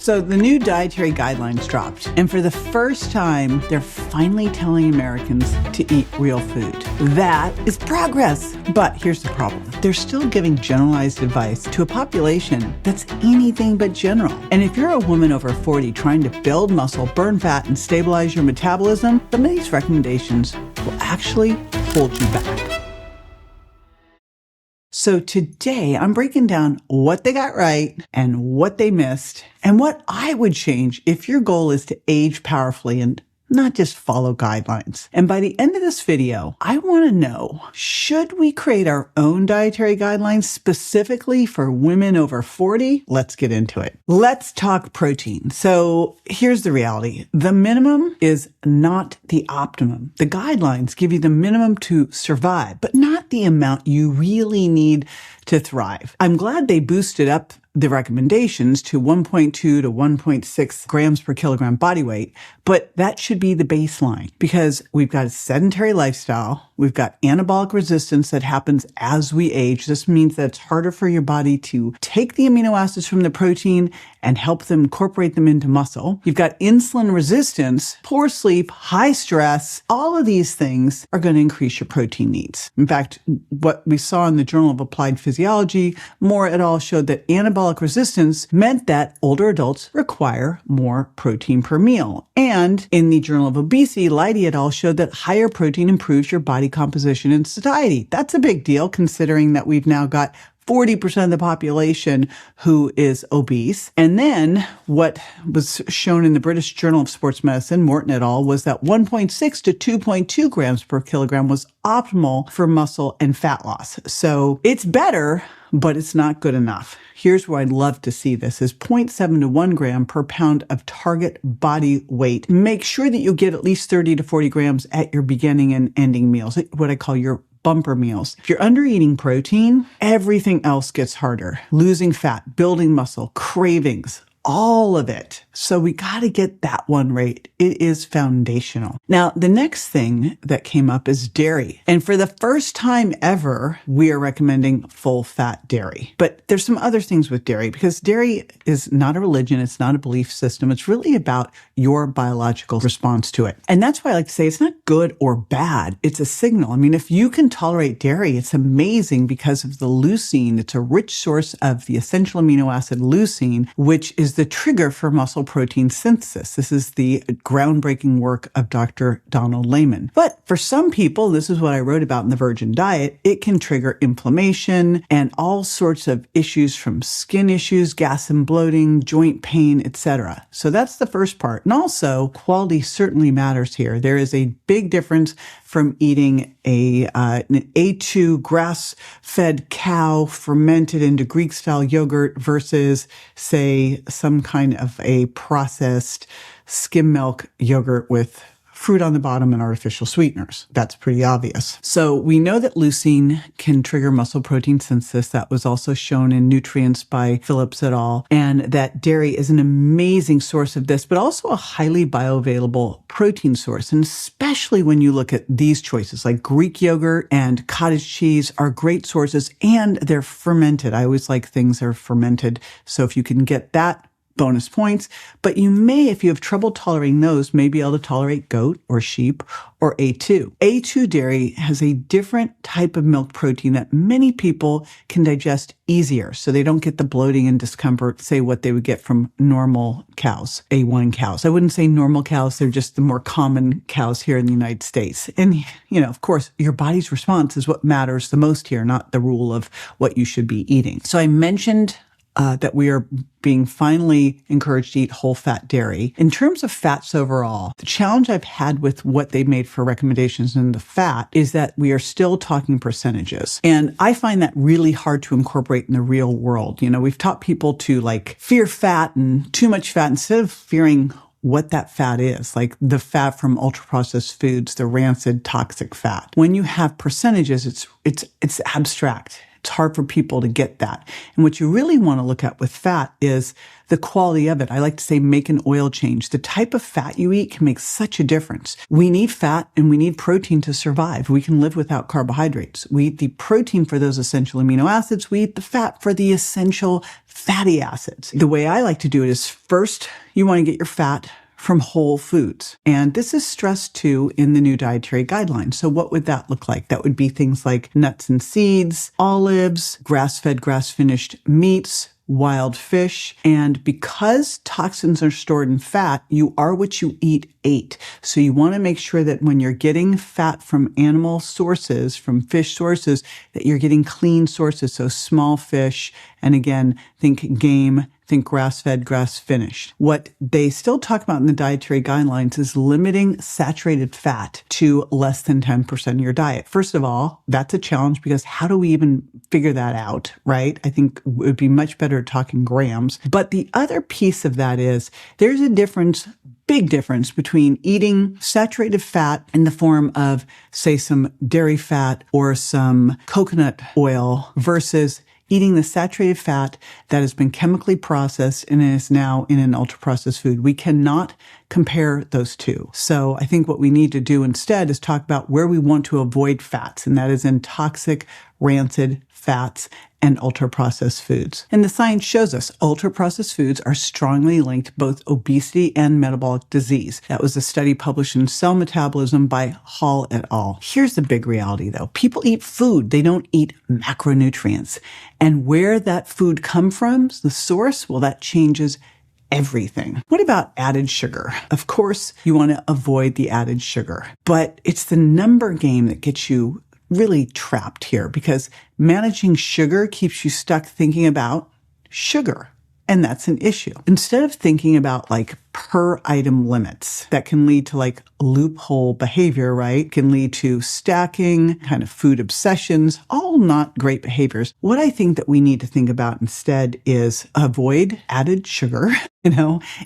So the new dietary guidelines dropped, and for the first time, they're finally telling Americans to eat real food. That is progress. But here's the problem. They're still giving generalized advice to a population that's anything but general. And if you're a woman over 40 trying to build muscle, burn fat, and stabilize your metabolism, some of these recommendations will actually hold you back. So today I'm breaking down what they got right and what they missed and what I would change if your goal is to age powerfully and not just follow guidelines. And by the end of this video, I want to know, should we create our own dietary guidelines specifically for women over 40? Let's get into it. Let's talk protein. So here's the reality. The minimum is not the optimum. The guidelines give you the minimum to survive, but not the amount you really need to thrive. I'm glad they boosted up the recommendations to 1.2 to 1.6 grams per kilogram body weight, but that should be the baseline because we've got a sedentary lifestyle. We've got anabolic resistance that happens as we age. This means that it's harder for your body to take the amino acids from the protein and help them incorporate them into muscle. You've got insulin resistance, poor sleep, high stress. All of these things are going to increase your protein needs. In fact, what we saw in the Journal of Applied Physiology, Moore et al. Showed that anabolic resistance meant that older adults require more protein per meal. And in the Journal of Obesity, Leidy et al. Showed that higher protein improves your body composition and satiety. That's a big deal considering that we've now got 40% of the population who is obese. And then what was shown in the British Journal of Sports Medicine, Morton et al., was that 1.6 to 2.2 grams per kilogram was optimal for muscle and fat loss. So it's better, but it's not good enough. Here's where I'd love to see this is 0.7 to 1 gram per pound of target body weight. Make sure that you get at least 30 to 40 grams at your beginning and ending meals, what I call your bumper meals. If you're under eating protein, everything else gets harder. Losing fat, building muscle, cravings, all of it. So we got to get that one right. It is foundational. Now, the next thing that came up is dairy. And for the first time ever, we are recommending full fat dairy. But there's some other things with dairy because dairy is not a religion. It's not a belief system. It's really about your biological response to it. And that's why I like to say it's not good or bad. It's a signal. I mean, if you can tolerate dairy, it's amazing because of the leucine. It's a rich source of the essential amino acid leucine, which is the trigger for muscle protein synthesis. This is the groundbreaking work of Dr. Donald Layman. But for some people, this is what I wrote about in the Virgin Diet, it can trigger inflammation and all sorts of issues from skin issues, gas and bloating, joint pain, etc. So that's the first part. And also, quality certainly matters here. There is a big difference from eating an A2 grass-fed cow fermented into Greek-style yogurt versus, say, some kind of a processed skim milk yogurt with fruit on the bottom and artificial sweeteners. That's pretty obvious. So we know that leucine can trigger muscle protein synthesis. That was also shown in Nutrients by Phillips et al. And that dairy is an amazing source of this, but also a highly bioavailable protein source. And especially when you look at these choices, like Greek yogurt and cottage cheese are great sources and they're fermented. I always like things that are fermented. So if you can get that, bonus points, but you may, if you have trouble tolerating those, may be able to tolerate goat or sheep or A2. A2 dairy has a different type of milk protein that many people can digest easier, so they don't get the bloating and discomfort, say what they would get from normal cows, A1 cows. I wouldn't say normal cows, they're just the more common cows here in the United States. And, of course, your body's response is what matters the most here, not the rule of what you should be eating. So I mentioned that we are being finally encouraged to eat whole fat dairy. In terms of fats overall, the challenge I've had with what they made for recommendations in the fat is that we are still talking percentages. And I find that really hard to incorporate in the real world. We've taught people to fear fat and too much fat instead of fearing what that fat is, like the fat from ultra-processed foods, the rancid, toxic fat. When you have percentages, it's abstract. It's hard for people to get that. And what you really want to look at with fat is the quality of it. I like to say make an oil change. The type of fat you eat can make such a difference. We need fat and we need protein to survive. We can live without carbohydrates. We eat the protein for those essential amino acids. We eat the fat for the essential fatty acids. The way I like to do it is first, you want to get your fat from whole foods. And this is stressed too in the new dietary guidelines. So what would that look like? That would be things like nuts and seeds, olives, grass-fed, grass-finished meats, wild fish. And because toxins are stored in fat, you are what you ate. So you want to make sure that when you're getting fat from animal sources, from fish sources, that you're getting clean sources. So small fish. And again, think game, think grass-fed, grass-finished. What they still talk about in the dietary guidelines is limiting saturated fat to less than 10% of your diet. First of all, that's a challenge because how do we even figure that out, right? I think it would be much better talking grams. But the other piece of that is there's a difference, big difference between eating saturated fat in the form of, say, some dairy fat or some coconut oil versus eating the saturated fat that has been chemically processed and is now in an ultra-processed food. We cannot compare those two. So I think what we need to do instead is talk about where we want to avoid fats, and that is in toxic, rancid fats and ultra-processed foods. And the science shows us ultra-processed foods are strongly linked to both obesity and metabolic disease. That was a study published in Cell Metabolism by Hall et al. Here's the big reality though. People eat food. They don't eat macronutrients. And where that food comes from, the source, well, that changes everything. What about added sugar? Of course, you want to avoid the added sugar, but it's the number game that gets you really trapped here because managing sugar keeps you stuck thinking about sugar. And that's an issue. Instead of thinking about like per item limits that can lead to like loophole behavior, right? Can lead to stacking, kind of food obsessions, all not great behaviors. What I think that we need to think about instead is avoid added sugar,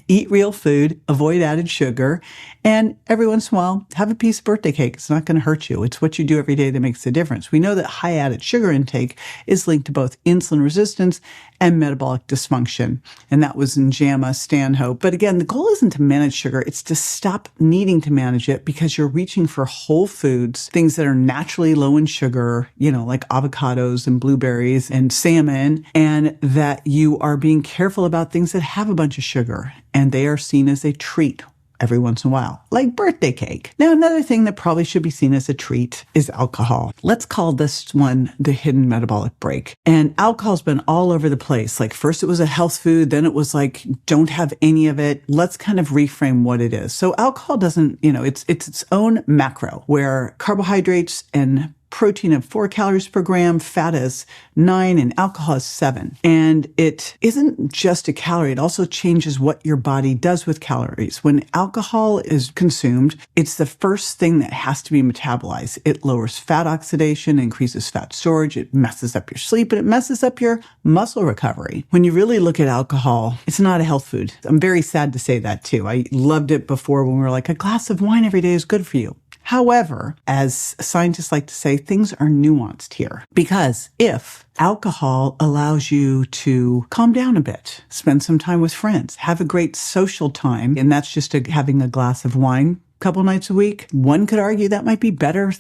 eat real food, avoid added sugar, and every once in a while, have a piece of birthday cake. It's not going to hurt you. It's what you do every day that makes the difference. We know that high added sugar intake is linked to both insulin resistance and metabolic dysfunction. And that was in JAMA Stanhope. But again, the goal isn't to manage sugar. It's to stop needing to manage it because you're reaching for whole foods, things that are naturally low in sugar, like avocados and blueberries and salmon, and that you are being careful about things that have a bunch of sugar and they are seen as a treat every once in a while, like birthday cake. Now, another thing that probably should be seen as a treat is alcohol. Let's call this one the hidden metabolic break. And alcohol's been all over the place. Like first it was a health food, then it was like, don't have any of it. Let's kind of reframe what it is. So alcohol doesn't, it's its own macro where carbohydrates and protein of 4 calories per gram, fat is 9, and alcohol is 7. And it isn't just a calorie. It also changes what your body does with calories. When alcohol is consumed, it's the first thing that has to be metabolized. It lowers fat oxidation, increases fat storage, it messes up your sleep, and it messes up your muscle recovery. When you really look at alcohol, it's not a health food. I'm very sad to say that too. I loved it before when we were like, a glass of wine every day is good for you. However, as scientists like to say, things are nuanced here because if alcohol allows you to calm down a bit, spend some time with friends, have a great social time, and that's just having a glass of wine a couple nights a week, one could argue that might be better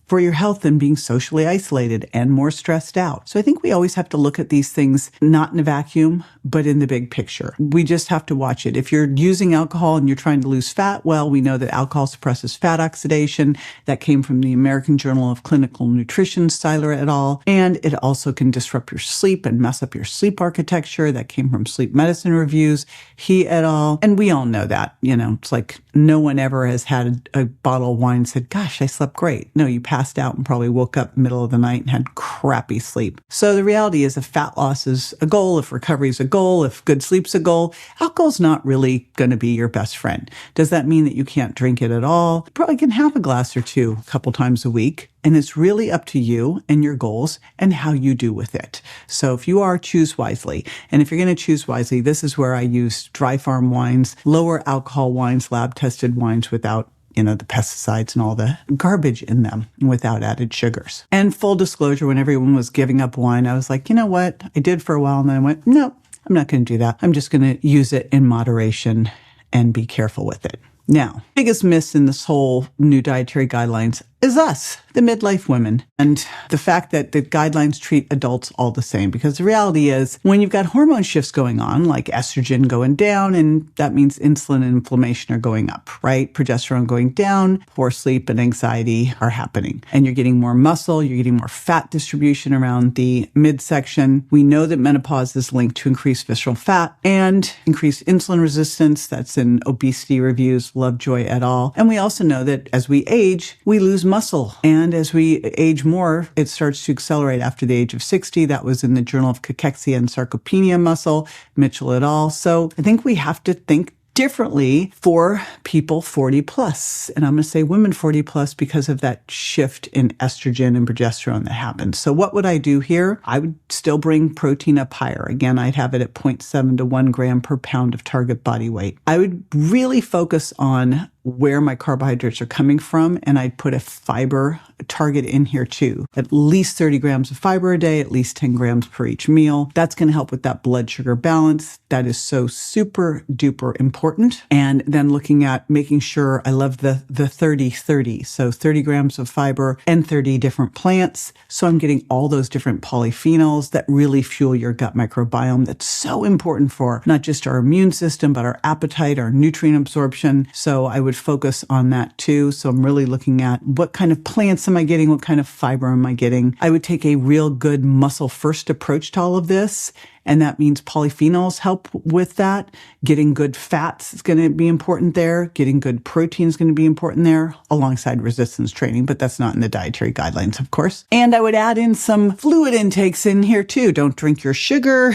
for your health than being socially isolated and more stressed out. So I think we always have to look at these things not in a vacuum, but in the big picture. We just have to watch it. If you're using alcohol and you're trying to lose fat, well, we know that alcohol suppresses fat oxidation. That came from the American Journal of Clinical Nutrition, Seiler et al. And it also can disrupt your sleep and mess up your sleep architecture. That came from Sleep Medicine Reviews, he et al. And we all know that, it's like no one ever has had a bottle of wine and said, gosh, I slept great. No, you passed out and probably woke up middle of the night and had crappy sleep. So the reality is if fat loss is a goal, if recovery is a goal, if good sleep's a goal, alcohol's not really going to be your best friend. Does that mean that you can't drink it at all? You probably can have a glass or two a couple times a week. And it's really up to you and your goals and how you do with it. So if you are, choose wisely. And if you're going to choose wisely, this is where I use dry farm wines, lower alcohol wines, lab tested wines without the pesticides and all the garbage in them without added sugars. And full disclosure, when everyone was giving up wine, I was like, you know what? I did for a while, and then I went, no, I'm not going to do that. I'm just going to use it in moderation and be careful with it. Now, biggest miss in this whole new dietary guidelines is us, the midlife women, and the fact that the guidelines treat adults all the same. Because the reality is, when you've got hormone shifts going on, like estrogen going down, and that means insulin and inflammation are going up, right? Progesterone going down, poor sleep and anxiety are happening. And you're getting more muscle, you're getting more fat distribution around the midsection. We know that menopause is linked to increased visceral fat and increased insulin resistance. That's in obesity reviews, Lovejoy et al. And we also know that as we age, we lose muscle. And as we age more, it starts to accelerate after the age of 60. That was in the Journal of Cachexia and Sarcopenia Muscle, Mitchell et al. So I think we have to think differently for people 40 plus. And I'm going to say women 40 plus because of that shift in estrogen and progesterone that happens. So what would I do here? I would still bring protein up higher. Again, I'd have it at 0.7 to 1 gram per pound of target body weight. I would really focus on where my carbohydrates are coming from, and I'd put a fiber target in here too. At least 30 grams of fiber a day, at least 10 grams per each meal. That's going to help with that blood sugar balance. That is so super duper important. And then looking at making sure, I love the 30-30. So 30 grams of fiber and 30 different plants. So I'm getting all those different polyphenols that really fuel your gut microbiome. That's so important for not just our immune system, but our appetite, our nutrient absorption. So I would focus on that too. So I'm really looking at what kind of plants am I getting? What kind of fiber am I getting? I would take a real good muscle first approach to all of this. And that means polyphenols help with that. Getting good fats is going to be important there. Getting good protein is going to be important there alongside resistance training, but that's not in the dietary guidelines, of course. And I would add in some fluid intakes in here too. Don't drink your sugar.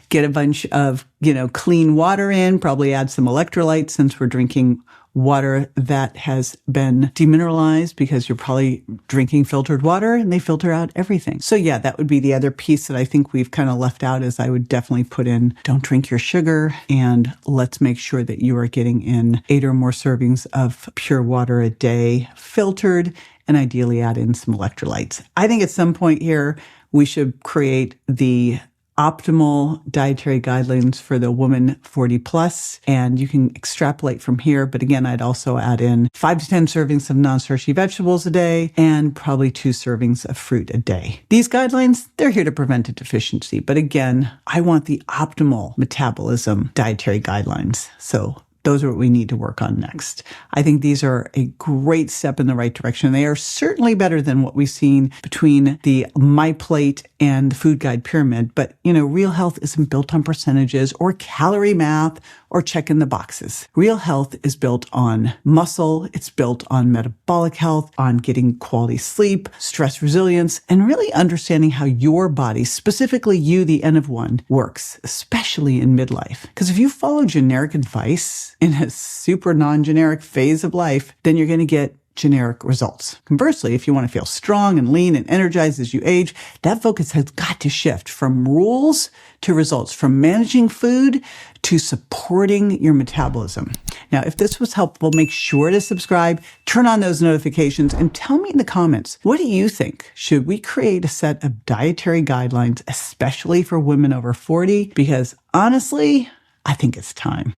Get a bunch of, clean water in, probably add some electrolytes since we're drinking water that has been demineralized because you're probably drinking filtered water and they filter out everything. So yeah, that would be the other piece that I think we've kind of left out is I would definitely put in, don't drink your sugar, and let's make sure that you are getting in 8 or more servings of pure water a day, filtered, and ideally add in some electrolytes. I think at some point here, we should create the optimal dietary guidelines for the woman 40 plus, and you can extrapolate from here. But again, I'd also add in 5 to 10 servings of non-starchy vegetables a day and probably 2 servings of fruit a day. These guidelines, they're here to prevent a deficiency. But again, I want the optimal metabolism dietary guidelines. So those are what we need to work on next. I think these are a great step in the right direction. They are certainly better than what we've seen between the My Plate and the Food Guide Pyramid. But, real health isn't built on percentages or calorie math or checking the boxes. Real health is built on muscle. It's built on metabolic health, on getting quality sleep, stress resilience, and really understanding how your body, specifically you, the N of one, works, especially in midlife. Because if you follow generic advice in a super non-generic phase of life, then you're going to get generic results. Conversely, if you want to feel strong and lean and energized as you age, that focus has got to shift from rules to results, from managing food to supporting your metabolism. Now, if this was helpful, make sure to subscribe, turn on those notifications, and tell me in the comments, what do you think? Should we create a set of dietary guidelines, especially for women over 40? Because honestly, I think it's time.